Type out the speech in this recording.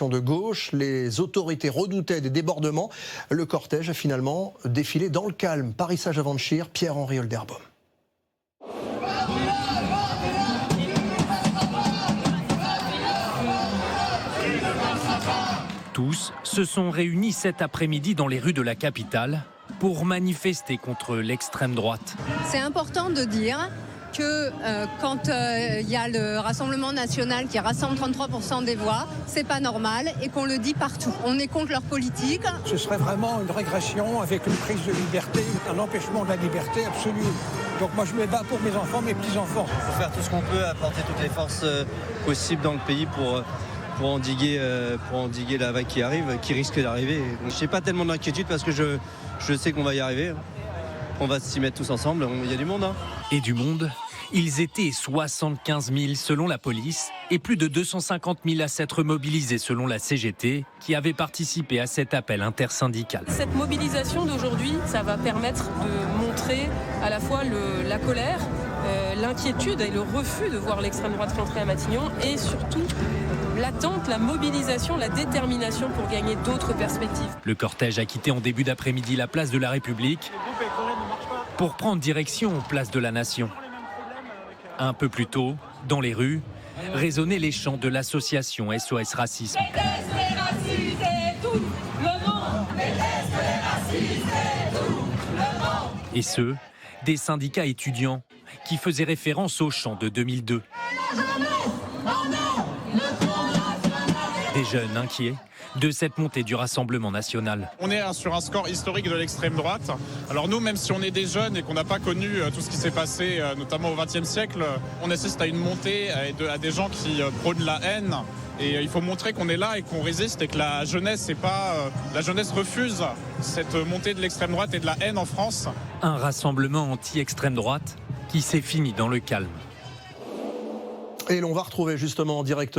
manifestation de gauche. Les autorités redoutaient des débordements. Le cortège a finalement défilé dans le calme. Paris Sage-Avanchir, Pierre-Henri Olderbaum. Tous se sont réunis cet après-midi dans les rues de la capitale pour manifester contre l'extrême droite. C'est important de dire que quand il y a le Rassemblement national qui rassemble 33% des voix, c'est pas normal et qu'on le dit partout. On est contre leur politique. Ce serait vraiment une régression avec une prise de liberté, un empêchement de la liberté absolue. Donc moi je me bats pour mes enfants, mes petits-enfants. Il faut faire tout ce qu'on peut, apporter toutes les forces possibles dans le pays pour endiguer la vague qui arrive, qui risque d'arriver. Je n'ai pas tellement d'inquiétude parce que je sais qu'on va y arriver. On va s'y mettre tous ensemble, il y a du monde. Et du monde, ils étaient 75 000 selon la police et plus de 250 000 à s'être mobilisés selon la CGT qui avait participé à cet appel intersyndical. Cette mobilisation d'aujourd'hui, ça va permettre de montrer à la fois la colère, l'inquiétude et le refus de voir l'extrême droite rentrer à Matignon et surtout l'attente, la mobilisation, la détermination pour gagner d'autres perspectives. Le cortège a quitté en début d'après-midi la place de la République pour prendre direction aux places de la Nation. Un peu plus tôt, dans les rues, résonnaient les chants de l'association SOS Racisme. Et ceux des syndicats étudiants qui faisaient référence au chant de 2002. Des jeunes inquiets de cette montée du Rassemblement national. On est sur un score historique de l'extrême droite. Alors nous, même si on est des jeunes et qu'on n'a pas connu tout ce qui s'est passé, notamment au XXe siècle, on assiste à une montée à des gens qui prônent la haine. Et il faut montrer qu'on est là et qu'on résiste et que la jeunesse refuse cette montée de l'extrême droite et de la haine en France. Un rassemblement anti-extrême droite qui s'est fini dans le calme. Et l'on va retrouver justement en direct